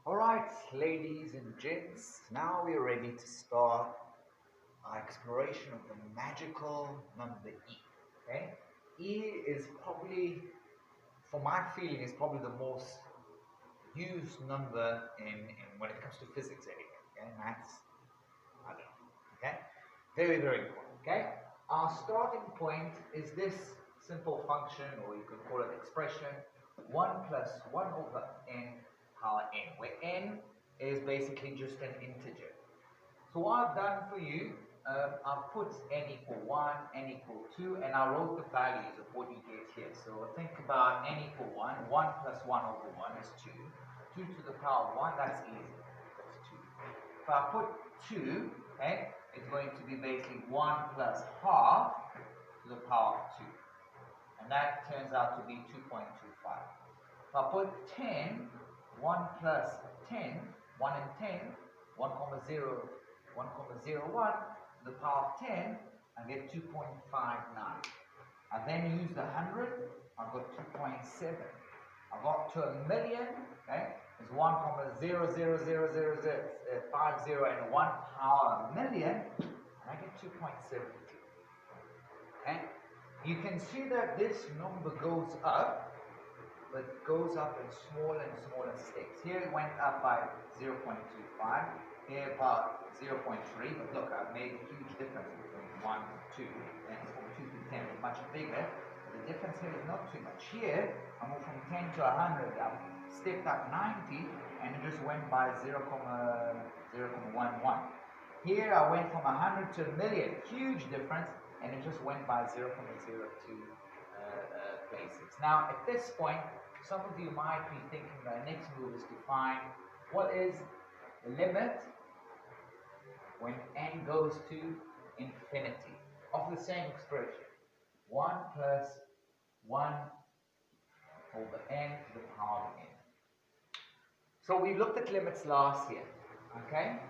Alright, ladies and gents, now we're ready to start our exploration of the magical number E. Okay? E is probably, for my feeling, is probably the most used number in when it comes to physics anyway. Okay? Maths, I don't know. Okay? Very, very important. Okay? Our starting point is this simple function, or you could call it expression, 1 plus 1 over n power n, where n is basically just an integer. So what I've done for you, I've put n equal 1, n equal 2, and I wrote the values of what you get here. So think about n equal 1, 1 plus 1 over 1 is 2, 2 to the power of 1, that's easy, that's 2. If I put 2, okay, it's going to be basically 1 plus half to the power of 2. And that turns out to be 2.25. If I put 10, 1 plus 10, 1 and 10, 1 comma 0, 1 comma 0, 1 to the power of 10, I get 2.59. I then use the 100, I've got 2.7. I got to a million, okay, is 1 comma 0, 0, 0, 0, 0, 5, 0, and 1 power a million, and I get 2.72. Okay? You can see that this number goes up, but it goes up in smaller and smaller steps. Here it went up by 0.25, here about 0.3, but look, I've made a huge difference between 1 and 2, and from 2 to 10 is much bigger. The difference here is not too much. Here, I moved from 10 to 100, I've stepped up 90, and it just went by 0.11. Here, I went from 100 to a million, huge difference, and it just went by 0.02 places. Now, at this point, some of you might be thinking the next move is to find what is the limit when n goes to infinity of the same expression. 1 plus 1 over n to the power of n. So we looked at limits last year, okay?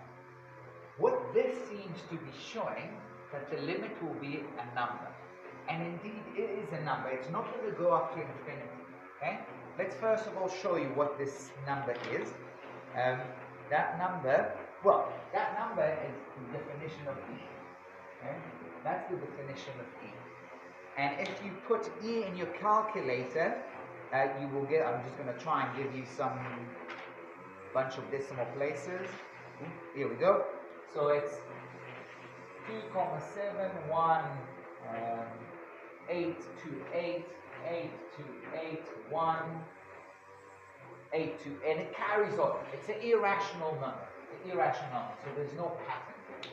What this seems to be showing that the limit will be a number. And indeed, it is a number. It's not going to go up to infinity, okay? Let's first of all show you what this number is. That number is the definition of E, okay? That's the definition of E. And if you put E in your calculator, you will get, I'm just going to try and give you some bunch of decimal places. Here we go. So it's 2,7, 8 to 8, 8 to 8, 1, 8 to, and it carries on. It's an irrational number. So there's no pattern here.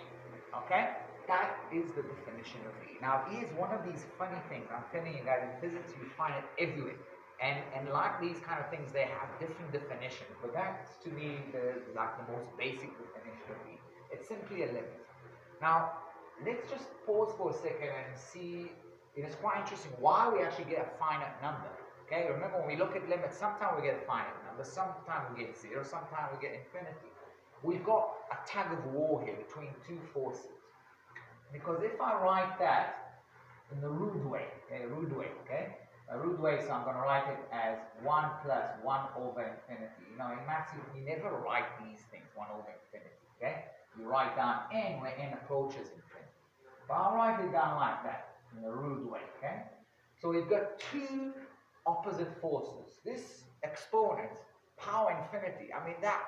Okay? That is the definition of E. Now, E is one of these funny things. I'm telling you guys, in physics, you find it everywhere. And like these kind of things, they have different definitions. But that's, to me, the most basic definition of E. It's simply a limit. Now, let's just pause for a second and see. It is quite interesting why we actually get a finite number. Okay, remember when we look at limits, sometimes we get a finite number, sometimes we get 0, sometimes we get infinity. We've got a tug of war here between two forces. Because if I write that in the rude way, so I'm going to write it as 1 plus 1 over infinity. You know, in maths, you never write these things, 1 over infinity, okay? You write down n where n approaches infinity. But I'll write it down like that, in a rude way, okay? So we've got two opposite forces. This exponent, power infinity, I mean, that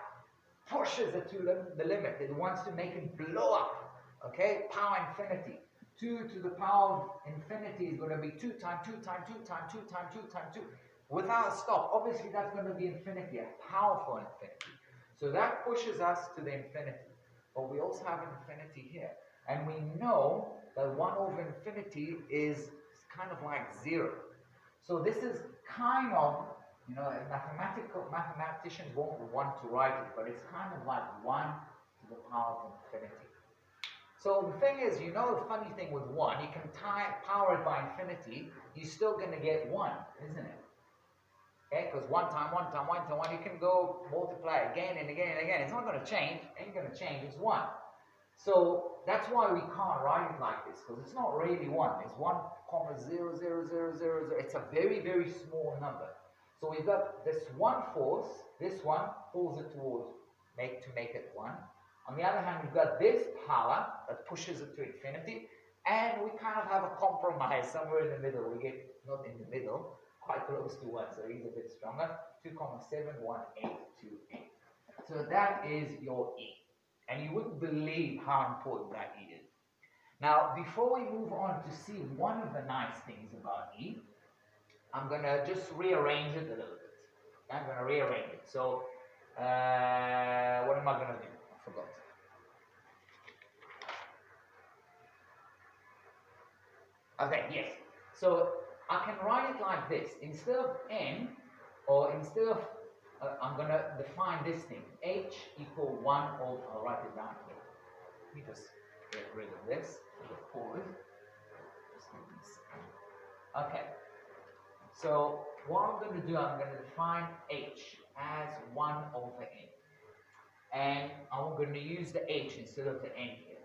pushes it to the limit. It wants to make it blow up, okay? Power infinity. 2 to the power of infinity is going to be 2 times 2 times 2 times 2 times 2 times 2 without a stop. Obviously, that's going to be infinity, a powerful infinity. So that pushes us to the infinity. But we also have infinity here. And we know that 1 over infinity is kind of like 0. So this is kind of, you know, mathematicians won't want to write it, but it's kind of like 1 to the power of infinity. So the thing is, you know, the funny thing with 1, you can power it by infinity, you're still going to get 1, isn't it? Okay, because 1 times 1 times 1 times 1, you can go multiply again and again and again. It's not going to change, ain't going to change, it's 1. So that's why we can't write it like this, because it's not really 1. It's 1 comma 0, 0, 0, 0, 0. It's a very, very small number. So we've got this one force This one pulls it towards to make it 1. On the other hand, we've got this power that pushes it to infinity, and we kind of have a compromise somewhere in the middle. We get, not in the middle, quite close to 1, so he's a bit stronger. 2,71828. So that is your E. And you wouldn't believe how important that E is. Now, before we move on to see one of the nice things about E, I'm going to just rearrange it a little bit. I'm going to rearrange it. So, what am I going to do? I forgot. Okay, yes. So, I can write it like this. Instead of N, or instead of, I'm going to define this thing. H equal 1 over, I'll write it down here. Let me just get rid of this. Okay. So what I'm going to do, I'm going to define H as 1 over N. And I'm going to use the H instead of the N here.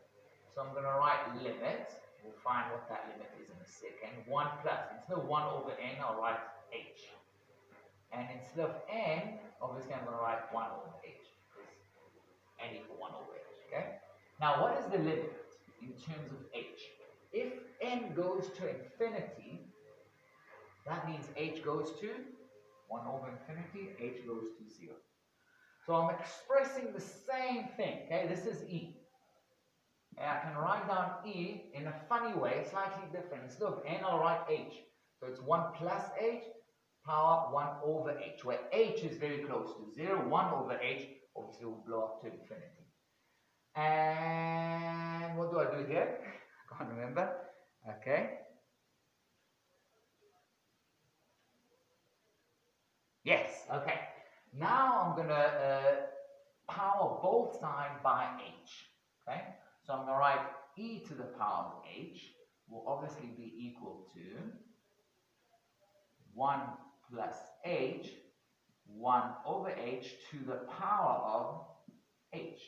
So I'm going to write limit. We'll find what that limit is in a second. 1 plus. Instead of 1 over N, I'll write H. And instead of N, obviously I'm going to write 1 over H. Because N equal 1 over H. Okay? Now what is the limit in terms of H? If N goes to infinity, that means H goes to 1 over infinity, H goes to 0. So I'm expressing the same thing, okay? This is E. And I can write down E in a funny way, slightly different. Instead of N, I'll write H. So it's 1 plus H, power 1 over H, where H is very close to 0. 1 over H, obviously will blow up to infinity. And what do I do here? I can't remember. Okay. Yes, okay. Now I'm going to power both sides by H. Okay? So I'm going to write e to the power of H will obviously be equal to 1 plus H, 1 over H to the power of H.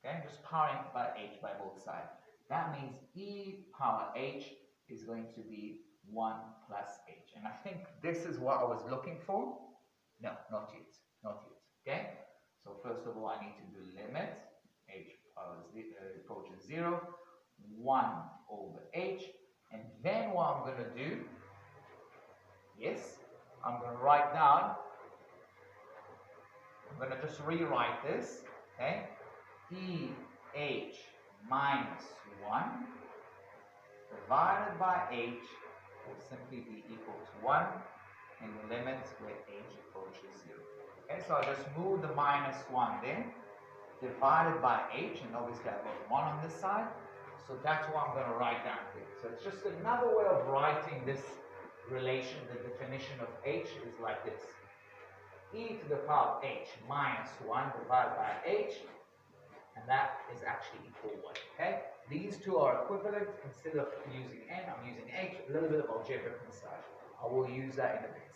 Okay? Just powering by H by both sides. That means e power H is going to be 1 plus H. And I think this is what I was looking for. No, not yet. Not yet. Okay? So first of all, I need to do limit. H approaches 0. 1 over H. And then what I'm going to do, yes, I'm going to write down, I'm going to just rewrite this. Okay? EH minus 1 divided by H will simply be equal to 1 in the limit where H approaches 0. Okay, so I'll just move the minus 1 there, divided by H, and obviously I've got 1 on this side, so that's what I'm going to write down here. So it's just another way of writing this relation. The definition of H is like this. E to the power of H minus 1 divided by H, and that is actually equal 1. Okay? These two are equivalent. Instead of using N, I'm using H. A little bit of algebraic massage. I will use that in a bit.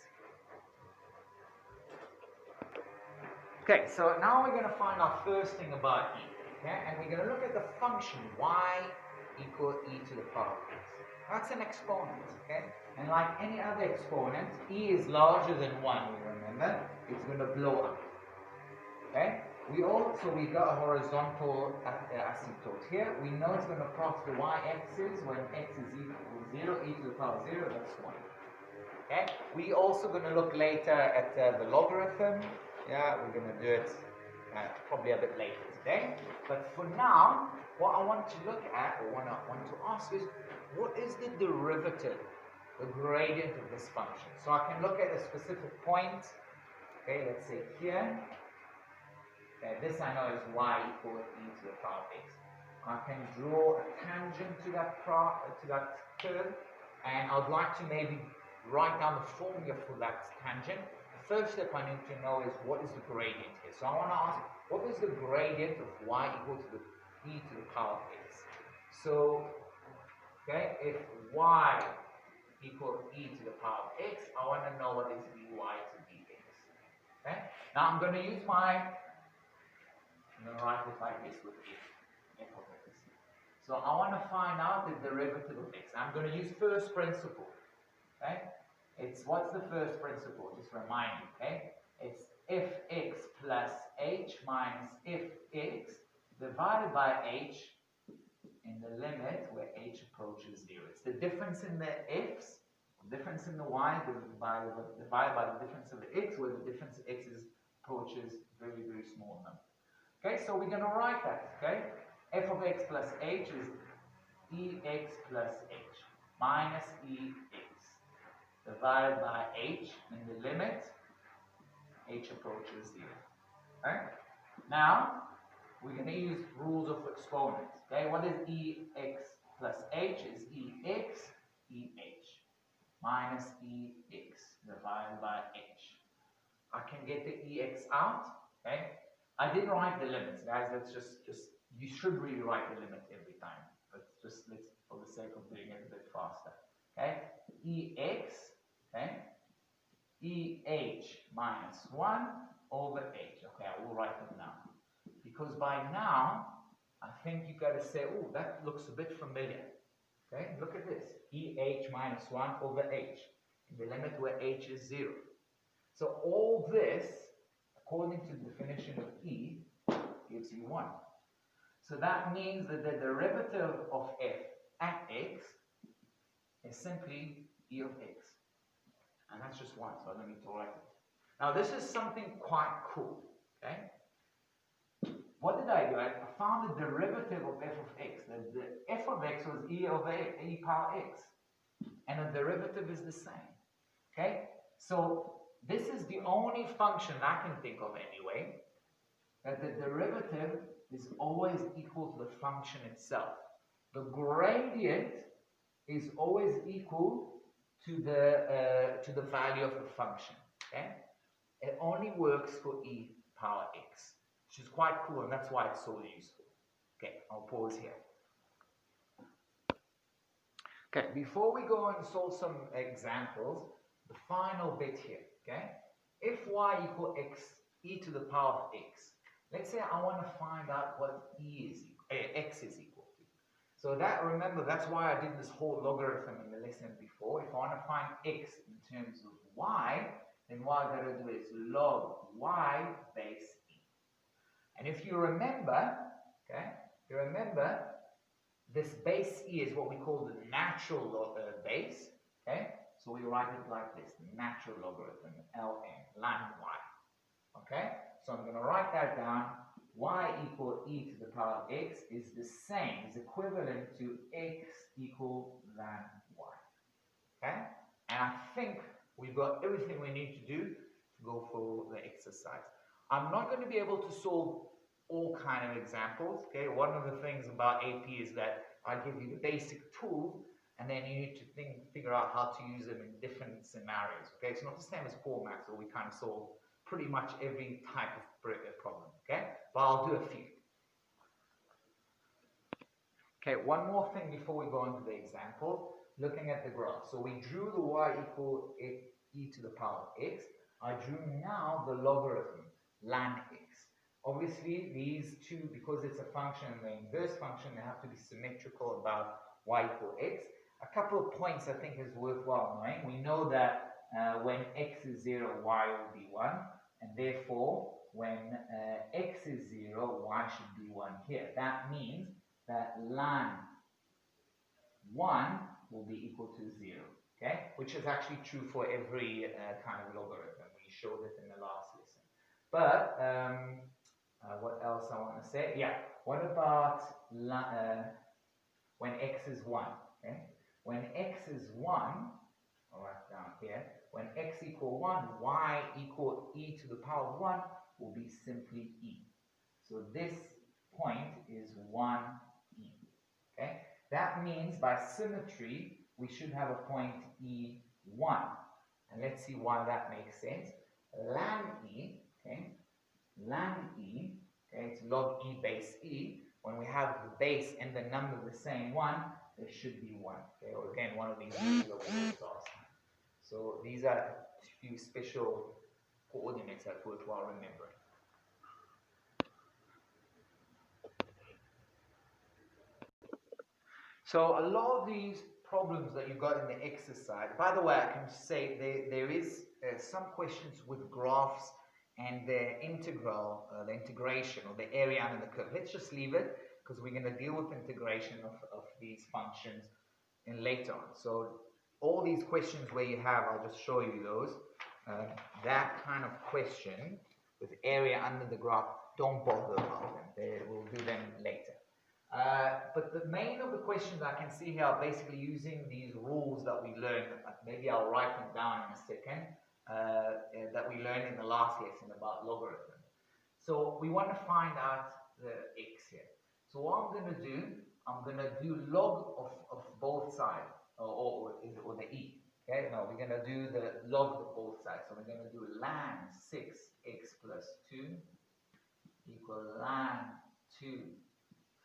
Okay, so now we're going to find our first thing about E. Okay? And we're going to look at the function y equal e to the power of x. That's an exponent. Okay? And like any other exponent, e is larger than 1, we remember. It's going to blow up. Okay? We got a horizontal asymptote here. We know it's going to cross the y-axis when x is equal to 0, e to the power of 0, that's 1. Okay? We're also going to look later at the logarithm. Yeah, we're going to do it probably a bit later today. But for now, what I want to look at, or what I want to ask is, what is the derivative, the gradient of this function? So I can look at a specific point. Okay, let's say here. Okay, this I know is y equal e to the power of x. I can draw a tangent to that curve, and I'd like to maybe write down the formula for that tangent. The first step I need to know is what is the gradient here. So I want to ask, what is the gradient of y equal to the e to the power of x? So, okay, if y equals e to the power of x, I want to know what is dy to dx. Okay, now I'm going to use I'm going to write it like this with f of x. So I want to find out the derivative of x. I'm going to use first principle. Okay? What's the first principle? Just remind me. Okay? It's fx plus h minus fx divided by h in the limit where h approaches 0. It's the difference in the f's, difference in the y divided by the difference of the x, where the difference of x approaches very, very small number. Okay, so we're going to write that, okay? F of x plus h is ex plus h minus ex divided by h in the limit h approaches 0. Okay? Now, we're going to use rules of exponents. Okay, what is ex plus h is ex minus ex divided by h. I can get the ex out. Okay, I didn't write the limits, guys. Let's just you should really write the limit every time. But let's for the sake of doing it a bit faster. Okay, ex, okay, minus 1 over h. Okay, I will write it now. Because by now, I think you got to say, oh, that looks a bit familiar. Okay, look at this. minus 1 over h, in the limit where h is 0. So all this, according to the definition of e, gives you 1. So that means that the derivative of f at x is simply e of x. And that's just 1, so I don't need to write it. Now this is something quite cool. Okay? What did I do? I found the derivative of f of x. The f of x was e over e power x. And the derivative is the same. Okay? So this is the only function I can think of anyway, that the derivative is always equal to the function itself. The gradient is always equal to the value of the function. Okay? It only works for e power x. Which is quite cool, and that's why it's so useful. Okay, I'll pause here. Okay, before we go and solve some examples, the final bit here, okay? If y equal x, e to the power of x, let's say I want to find out what x is equal to. So that, remember, that's why I did this whole logarithm in the lesson before. If I want to find x in terms of y, then what I got to do is log y base e. And if you remember, okay, this base e is what we call the natural base, okay? So we write it like this, the natural logarithm, ln, ln y, okay? So I'm going to write that down. Y equal e to the power of x is the same, is equivalent to x equal ln y, okay? And I think we've got everything we need to do to go for the exercise. I'm not going to be able to solve all kind of examples, okay? One of the things about AP is that I give you the basic tools, and then you need to figure out how to use them in different scenarios, okay? It's not the same as core maths, where we kind of solve pretty much every type of problem, okay? But I'll do a few. Okay, one more thing before we go into the example, looking at the graph. So we drew the y equal e to the power of x. I drew now the logarithm, ln x. Obviously, these two, because it's a function and the inverse function, they have to be symmetrical about y equal x. A couple of points I think is worthwhile knowing. We know that when x is 0, y will be 1, and therefore, when x is 0, y should be 1 here. That means that ln 1 will be equal to 0, okay? Which is actually true for every kind of logarithm. We showed it in the last lesson. But what else I want to say? Yeah, what about when x is 1? Okay? When x is 1, I'll write down here, when x equal 1, y equal e to the power of 1 will be simply e. So this point is 1e. Okay? That means by symmetry, we should have a point e1. And let's see why that makes sense. Ln e, okay? Ln e, okay, it's log e base e. When we have the base and the number the same one, there should be 1. Okay, or again, one of these regular words last time. So these are a few special coordinates that worthwhile remembering. So a lot of these problems that you got in the exercise, by the way, I can say there is some questions with graphs and the integral, the integration or the area under the curve. Let's just leave it because we're going to deal with integration of these functions in later on. So all these questions where you have, I'll just show you those. That kind of question with area under the graph, don't bother about them. We'll do them later. But the main of the questions I can see here are basically using these rules that we learned. Maybe I'll write them down in a second. That we learned in the last lesson about logarithm. So we want to find out the x here. So what I'm going to do log of both sides, or the e. Okay, no, we're going to do the log of both sides. So we're going to do ln 6x plus 2 equal ln 2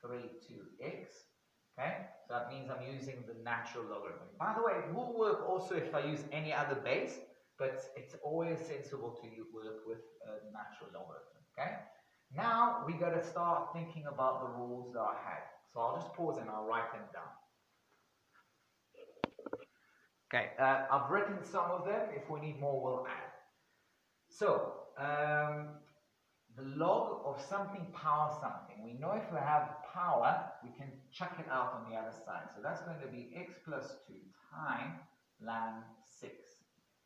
3 2x. Okay, so that means I'm using the natural logarithm. By the way, it will work also if I use any other base, but it's always sensible to work with a natural logarithm. Okay, now we got to start thinking about the rules that I had. So I'll just pause and I'll write them down. Okay, I've written some of them. If we need more, we'll add. So, the log of something power something. We know if we have power, we can chuck it out on the other side. So that's going to be x plus 2 times ln 6.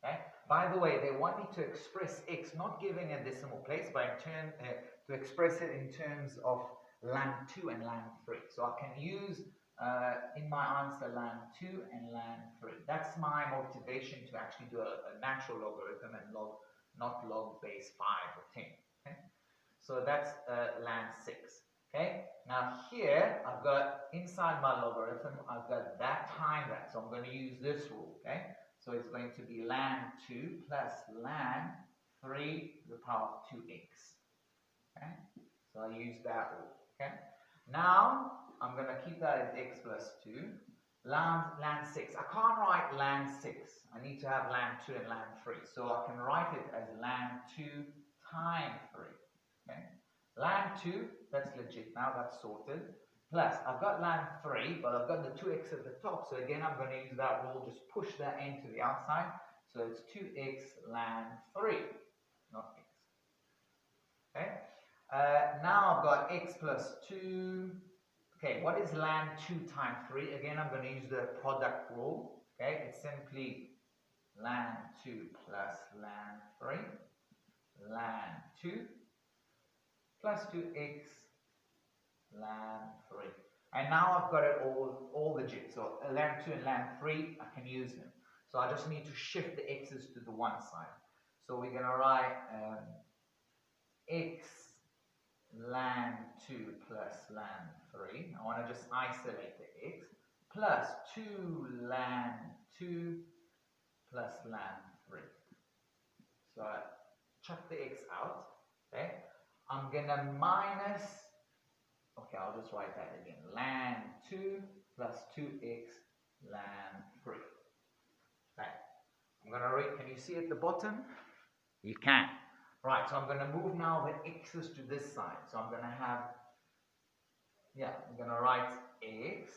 Okay? By the way, they want me to express x, not giving a decimal place, but to express it in terms of ln 2 and ln 3. So I can use in my answer ln 2 and ln 3. That's my motivation to actually do a natural logarithm and not log base 5 or 10. Okay? So that's ln 6. Okay? Now here I've got inside my logarithm, I've got that times that. So I'm going to use this rule. Okay? So it's going to be ln 2 plus ln 3 to the power of 2x. Okay? So I use that rule. Okay? Now I'm going to keep that as x plus 2. Ln 6. I can't write ln 6. I need to have ln 2 and ln 3. So I can write it as ln 2 times 3. Okay? Ln 2, that's legit now, that's sorted. Plus, I've got ln 3, but I've got the 2x at the top. So again, I'm going to use that rule, just push that n to the outside. So it's 2x ln 3, not x. Okay? Now I've got x plus 2. Okay, what is ln 2 times 3? Again, I'm going to use the product rule. Okay, it's simply ln 2 plus ln 3, ln 2 plus 2x ln 3. And now I've got it all legit. So ln 2 and ln 3, I can use them. So I just need to shift the x's to the one side. So we're going to write x ln 2 plus ln 3. I want to just isolate the x. Plus 2 ln 2 plus ln 3. So I chuck the x out. Okay. I'm going to minus, okay, I'll just write that again. Ln 2 plus 2x ln 3. Okay. I'm going to read, can you see at the bottom? You can. Right, so I'm going to move now the x's to this side. So I'm going to have, I'm going to write x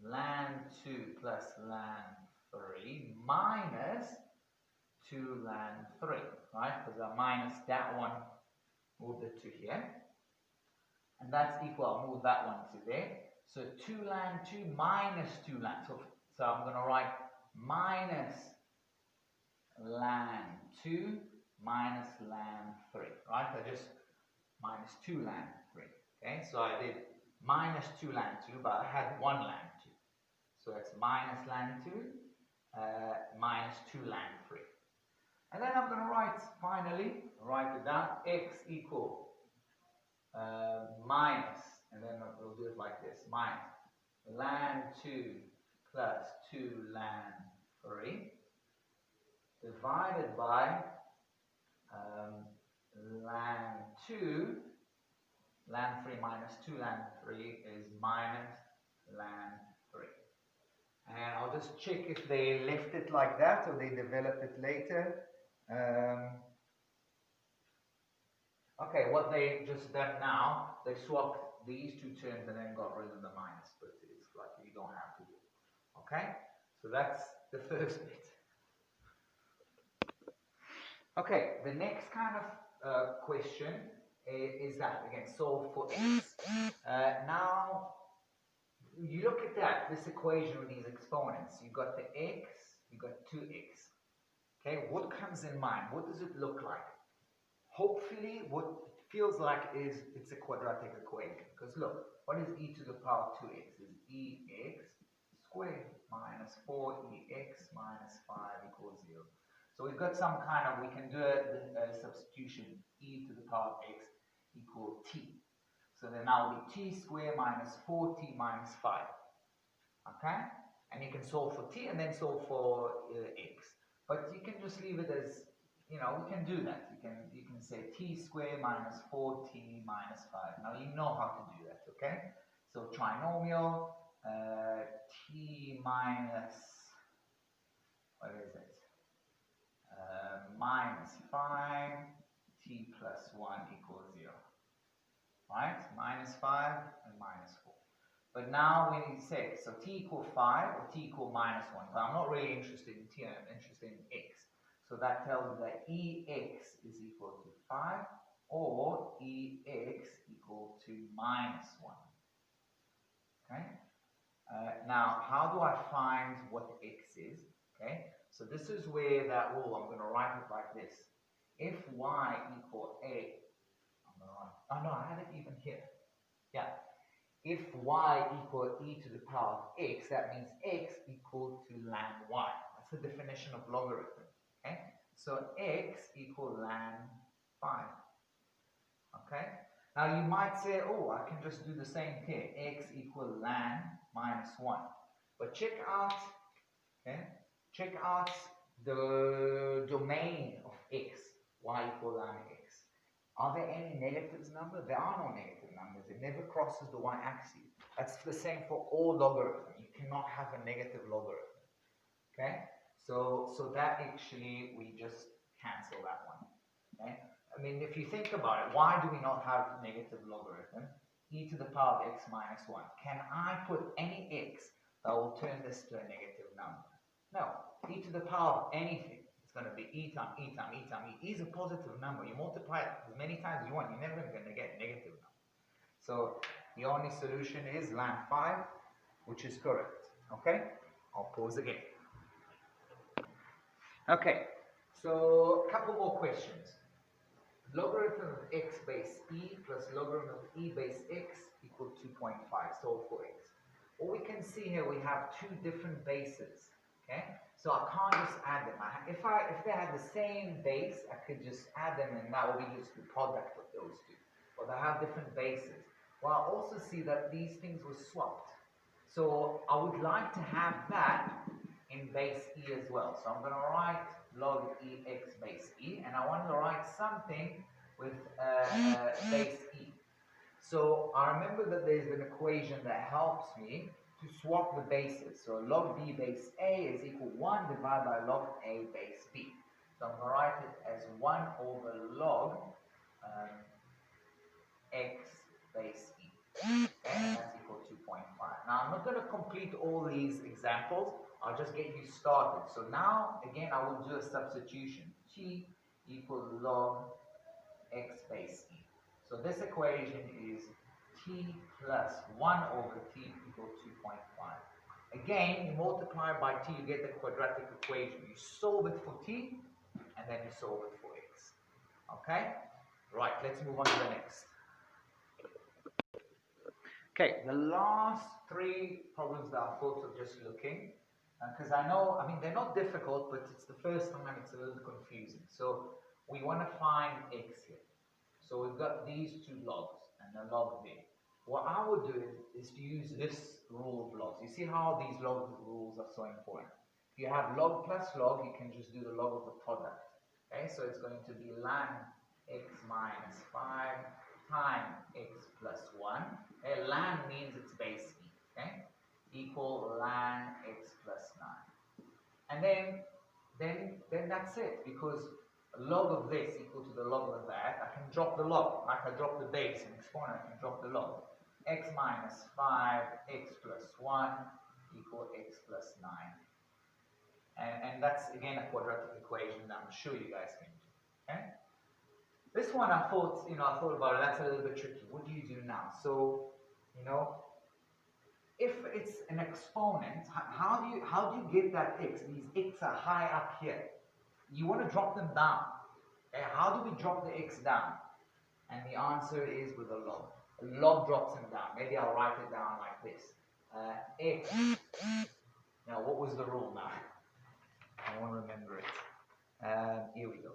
ln 2 plus ln 3 minus 2 ln 3, right? Because I minus that one, moved it to here. And that's equal, I'll move that one to there. So 2 ln 2 minus 2 ln. So I'm going to write minus ln 2 minus ln 3, right? I just minus 2 ln 3. Okay, so I did minus 2 ln 2, but I had 1 ln 2. So it's minus ln 2 minus 2 ln 3. And then I'm going to finally write it down, x equal minus, and then we'll do it like this, minus ln 2 plus 2 ln 3 divided by ln 2, ln 3 minus 2 ln 3 is minus ln 3. And I'll just check if they left it like that or they developed it later. Okay, what they just done now, they swapped these two terms and then got rid of the minus, but it's like you don't have to do it. Okay, so that's the first bit. Okay, the next kind of question is that, again, solve for x. Now, you look at that, this equation with these exponents. You've got the x, you've got 2x. Okay, what comes in mind? What does it look like? Hopefully, what it feels like is it's a quadratic equation. Because look, what is e to the power of 2x? Is ex squared minus 4ex minus 5 equals 0. So we've got some kind of, we can do a substitution, e to the power of x equal t. So then now will be t squared minus 4t minus 5. Okay? And you can solve for t and then solve for x. But you can just leave it as, we can do that. You can say t squared minus 4t minus 5. Now you know how to do that, okay? So trinomial, t minus, what is it? Minus 5, t plus 1 equals 0. Right? Minus 5 and minus 4. But now we need to say, so t equal 5 or t equal minus 1. But I'm not really interested in t, I'm interested in x. So that tells me that ex is equal to 5 or ex equal to minus 1. Okay? Now, how do I find what x is? Okay? So this is where that rule, I'm going to write it like this. If y equal a, I'm going to write, oh no, I have it even here. Yeah. If y equal e to the power of x, that means x equal to ln y. That's the definition of logarithm. Okay? So x equal ln 5. Okay? Now you might say, oh, I can just do the same here. X equal ln minus 1. But check out the domain of x, y equal ln x. Are there any negatives numbers? There are no negative numbers. It never crosses the y-axis. That's the same for all logarithms. You cannot have a negative logarithm. Okay? So that actually, we just cancel that one. Okay? I mean, if you think about it, why do we not have negative logarithm? E to the power of x minus 1. Can I put any x that will turn this to a negative number? No. E to the power of anything, it's going to be e times e times e times e. E is a positive number. You multiply it as many times as you want, you're never going to get a negative number. So the only solution is ln 5, which is correct. Okay? I'll pause again. Okay, so a couple more questions. Logarithm of x base e plus logarithm of e base x equal 2.5. Solve for x. What we can see here, we have two different bases. Okay, so I can't just add them. If they had the same base, I could just add them, and that would be just the product of those two. But they have different bases. Well, I also see that these things were swapped. So I would like to have that in base e as well. So I'm going to write log ex base e, and I want to write something with base e. So I remember that there's an equation that helps me to swap the bases. So log b base a is equal 1 divided by log a base b. So I'm going to write it as 1 over log x base e. Okay, and that's equal to 2.5. Now I'm not going to complete all these examples. I'll just get you started. So now, again, I will do a substitution. T equals log x base e. So this equation is t plus 1 over t equals 2.5. Again, you multiply by t, you get the quadratic equation. You solve it for t, and then you solve it for x. Okay? Right, let's move on to the next. Okay, the last three problems that I thought of just looking, because I mean, they're not difficult, but it's the first time it's a little confusing. So we want to find x here. So we've got these two logs and a log there. What I would do is to use this rule of logs. You see how these log rules are so important. If you have log plus log, you can just do the log of the product. Okay, so it's going to be ln x minus 5 times x plus 1. Okay, ln means it's base e. Okay, equal ln x plus 9. And then that's it, because log of this equal to the log of that. I can drop the log, like I drop the base in exponent, I can drop the log. X minus 5, x plus 1 equal x plus 9. And that's, again, a quadratic equation that I'm sure you guys can do. Okay? This one I thought, I thought about it, that's a little bit tricky. What do you do now? So, if it's an exponent, how do you get that x? These x are high up here. You want to drop them down. Okay? How do we drop the x down? And the answer is with a log. A log drops them down. Maybe I'll write it down like this. X. Now, what was the rule now? I won't remember it. Here we go.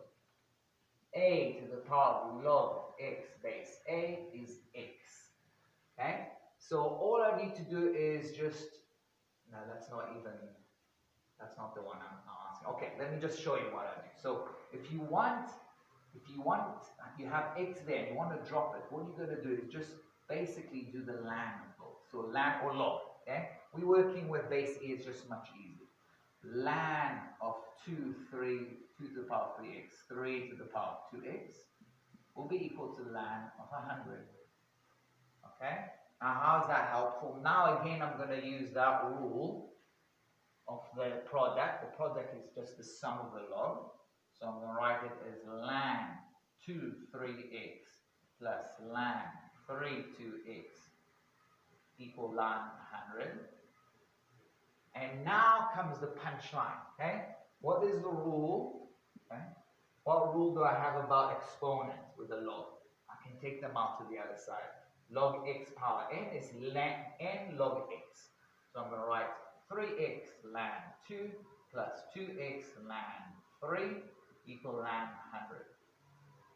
A to the power of log of x base a is x. Okay? So all I need to do is just, no, that's not the one I'm asking. Okay, let me just show you what I do. So if you have x there and you want to drop it, what you're going to do is just basically do the ln of both. So ln or log, okay? We're working with base a, it's just much easier. Ln of 2 to the power of 3x, 3 to the power of 2x will be equal to ln of 100. Okay? Now how is that helpful? Now again I'm going to use that rule of the product. The product is just the sum of the log. So I'm going to write it as ln 2 3x plus ln 3 2x equal ln 100. And now comes the punchline. Okay? What is the rule? Okay? What rule do I have about exponents with a log? I can take them out to the other side. Log x power n is n log x. So I'm going to write 3x ln 2 plus 2x ln 3 equal ln 100.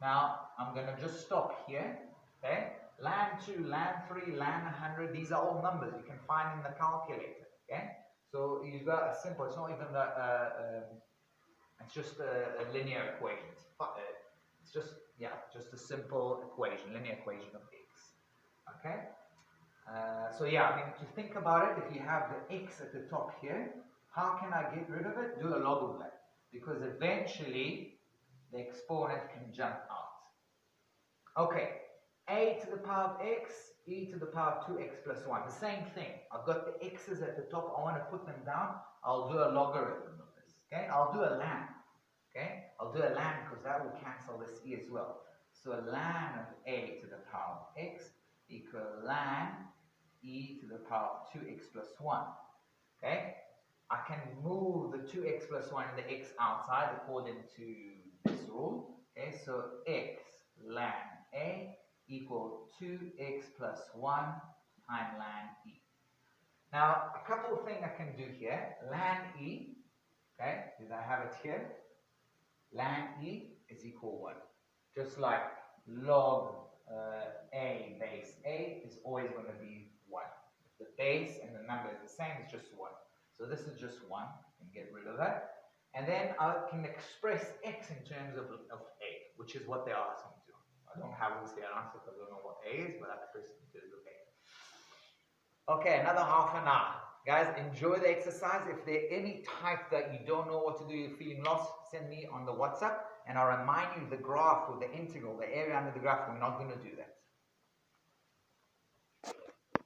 Now, I'm going to just stop here. Okay? Ln 2, ln 3, ln 100, these are all numbers you can find in the calculator. Okay? So you've got a simple, it's not even it's just a linear equation. It's just a simple equation, linear equation of x. Okay? So yeah, I mean, to think about it, if you have the x at the top here, how can I get rid of it? Do a log of that. Because eventually, the exponent can jump out. Okay, a to the power of x, e to the power of 2x plus 1. The same thing. I've got the x's at the top. I want to put them down. I'll do a logarithm of this. Okay, I'll do a ln. Okay, I'll do a ln because that will cancel this e as well. So a ln of a to the power of x equal ln e to the power of 2x plus 1. Okay, I can move the 2x plus 1 and the x outside according to this rule. Okay, so x ln a equal 2x plus 1 times ln e. Now, a couple of things I can do here. Ln e, okay, did I have it here? Ln e is equal 1. Just like log a base a is always going to be 1. If the base and the number is the same, it's just 1. So this is just 1. I can get rid of that. And then I can express x in terms of a, which is what they're asking to. I don't have obviously an answer because I don't know what a is, but I express it in terms of a. Okay, another half an hour. Guys, enjoy the exercise. If there are any type that you don't know what to do, you're feeling lost, send me on the WhatsApp. And I'll remind you the graph with the integral, the area under the graph, we're not going to do that.